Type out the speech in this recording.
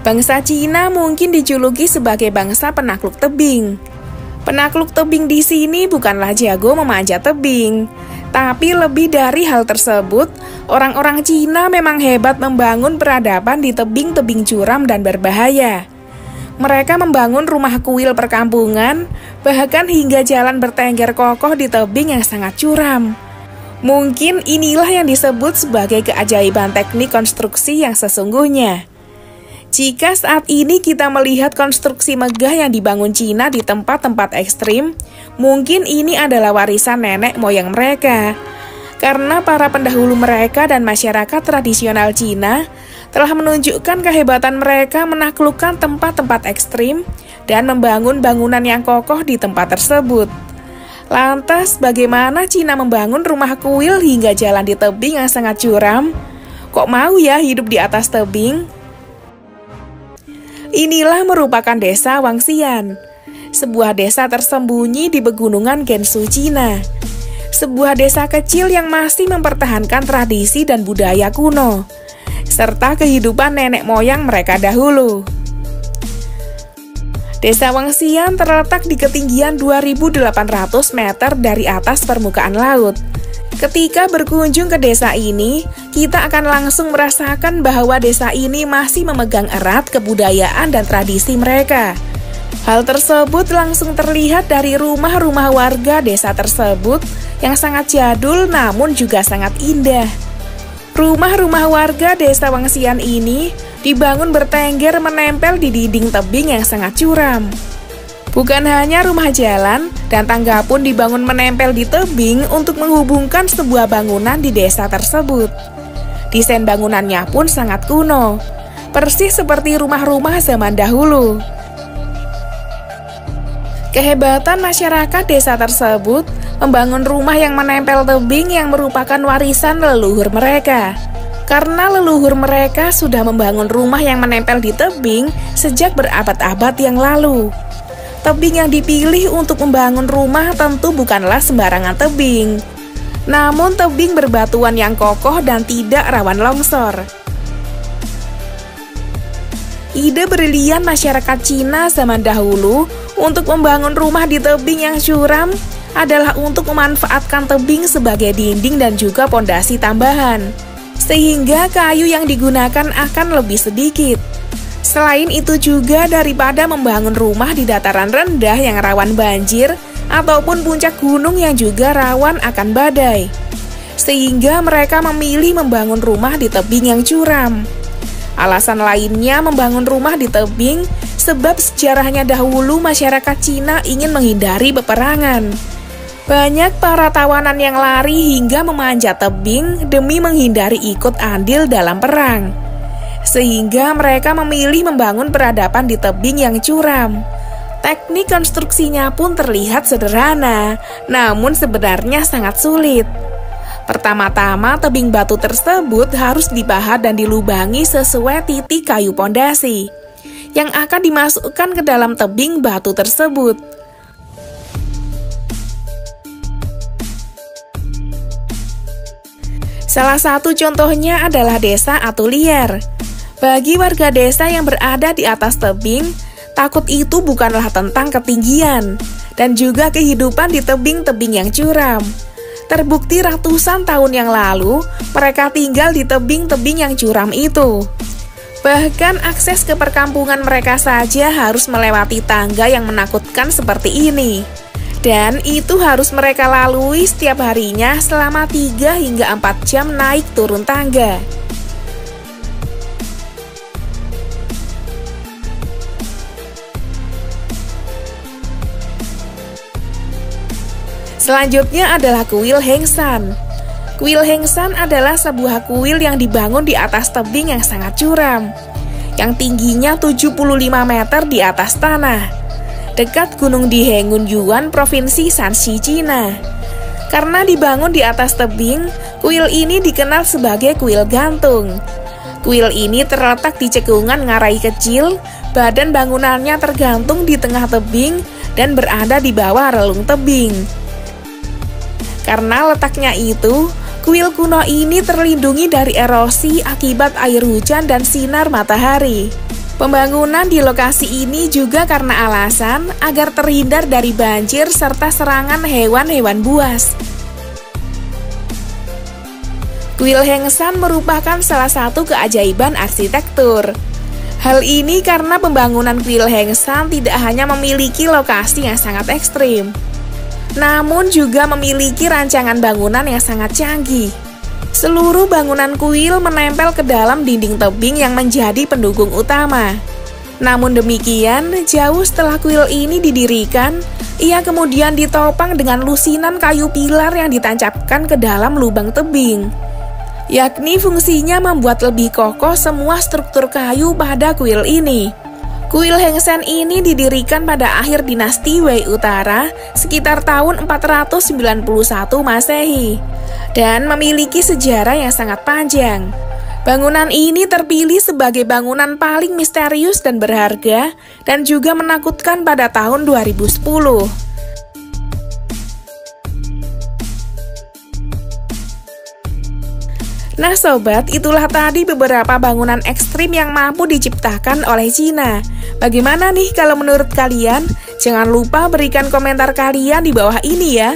Bangsa Cina mungkin dijuluki sebagai bangsa penakluk tebing. Penakluk tebing di sini bukanlah jago memanjat tebing, tapi lebih dari hal tersebut, orang-orang Cina memang hebat membangun peradaban di tebing-tebing curam dan berbahaya. Mereka membangun rumah kuil perkampungan, bahkan hingga jalan bertengger kokoh di tebing yang sangat curam. Mungkin inilah yang disebut sebagai keajaiban teknik konstruksi yang sesungguhnya. Jika saat ini kita melihat konstruksi megah yang dibangun Cina di tempat-tempat ekstrim, mungkin ini adalah warisan nenek moyang mereka. Karena para pendahulu mereka dan masyarakat tradisional Cina telah menunjukkan kehebatan mereka menaklukkan tempat-tempat ekstrim dan membangun bangunan yang kokoh di tempat tersebut. Lantas, bagaimana Cina membangun rumah kuil hingga jalan di tebing yang sangat curam? Kok mau ya hidup di atas tebing? Inilah merupakan desa Wangxian, sebuah desa tersembunyi di pegunungan Gansu, Cina. Sebuah desa kecil yang masih mempertahankan tradisi dan budaya kuno, serta kehidupan nenek moyang mereka dahulu. Desa Wangxian terletak di ketinggian 2.800 meter dari atas permukaan laut. Ketika berkunjung ke desa ini, kita akan langsung merasakan bahwa desa ini masih memegang erat kebudayaan dan tradisi mereka. Hal tersebut langsung terlihat dari rumah-rumah warga desa tersebut yang sangat jadul namun juga sangat indah. Rumah-rumah warga desa Wangxian ini dibangun bertengger menempel di dinding tebing yang sangat curam. Bukan hanya rumah jalan dan tangga pun dibangun menempel di tebing untuk menghubungkan sebuah bangunan di desa tersebut. Desain bangunannya pun sangat kuno, persis seperti rumah-rumah zaman dahulu. Kehebatan masyarakat desa tersebut membangun rumah yang menempel tebing yang merupakan warisan leluhur mereka. Karena leluhur mereka sudah membangun rumah yang menempel di tebing sejak berabad-abad yang lalu. Tebing yang dipilih untuk membangun rumah tentu bukanlah sembarangan tebing, namun tebing berbatuan yang kokoh dan tidak rawan longsor. Ide brilian masyarakat Cina zaman dahulu untuk membangun rumah di tebing yang curam adalah untuk memanfaatkan tebing sebagai dinding dan juga pondasi tambahan, sehingga kayu yang digunakan akan lebih sedikit. Selain itu juga daripada membangun rumah di dataran rendah yang rawan banjir ataupun puncak gunung yang juga rawan akan badai, sehingga mereka memilih membangun rumah di tebing yang curam. Alasan lainnya membangun rumah di tebing sebab sejarahnya dahulu masyarakat Cina ingin menghindari peperangan. Banyak para tawanan yang lari hingga memanjat tebing demi menghindari ikut andil dalam perang. Sehingga mereka memilih membangun peradaban di tebing yang curam. Teknik konstruksinya pun terlihat sederhana, namun sebenarnya sangat sulit. Pertama-tama tebing batu tersebut harus dipahat dan dilubangi sesuai titik kayu pondasi yang akan dimasukkan ke dalam tebing batu tersebut. Salah satu contohnya adalah desa Atulier. Bagi warga desa yang berada di atas tebing, takut itu bukanlah tentang ketinggian dan juga kehidupan di tebing-tebing yang curam. Terbukti ratusan tahun yang lalu, mereka tinggal di tebing-tebing yang curam itu. Bahkan akses ke perkampungan mereka saja harus melewati tangga yang menakutkan seperti ini. Dan itu harus mereka lalui setiap harinya selama 3 hingga 4 jam naik turun tangga. Selanjutnya adalah kuil Hengshan. Kuil Hengshan adalah sebuah kuil yang dibangun di atas tebing yang sangat curam, yang tingginya 75 meter di atas tanah, dekat Gunung Dihengun Yuan, Provinsi Shanxi, Cina. Karena dibangun di atas tebing, kuil ini dikenal sebagai kuil gantung. Kuil ini terletak di cekungan ngarai kecil, badan bangunannya tergantung di tengah tebing dan berada di bawah relung tebing. Karena letaknya itu, kuil kuno ini terlindungi dari erosi akibat air hujan dan sinar matahari. Pembangunan di lokasi ini juga karena alasan agar terhindar dari banjir serta serangan hewan-hewan buas. Kuil Heng San merupakan salah satu keajaiban arsitektur. Hal ini karena pembangunan kuil Heng San tidak hanya memiliki lokasi yang sangat ekstrim, namun juga memiliki rancangan bangunan yang sangat canggih. Seluruh bangunan kuil menempel ke dalam dinding tebing yang menjadi pendukung utama. Namun demikian, jauh setelah kuil ini didirikan, ia kemudian ditopang dengan lusinan kayu pilar yang ditancapkan ke dalam lubang tebing. Yakni fungsinya membuat lebih kokoh semua struktur kayu pada kuil ini. Kuil Heng San ini didirikan pada akhir dinasti Wei Utara sekitar tahun 491 Masehi dan memiliki sejarah yang sangat panjang. Bangunan ini terpilih sebagai bangunan paling misterius dan berharga dan juga menakutkan pada tahun 2010. Nah sobat, itulah tadi beberapa bangunan ekstrim yang mampu diciptakan oleh Cina. Bagaimana nih kalau menurut kalian? Jangan lupa berikan komentar kalian di bawah ini ya.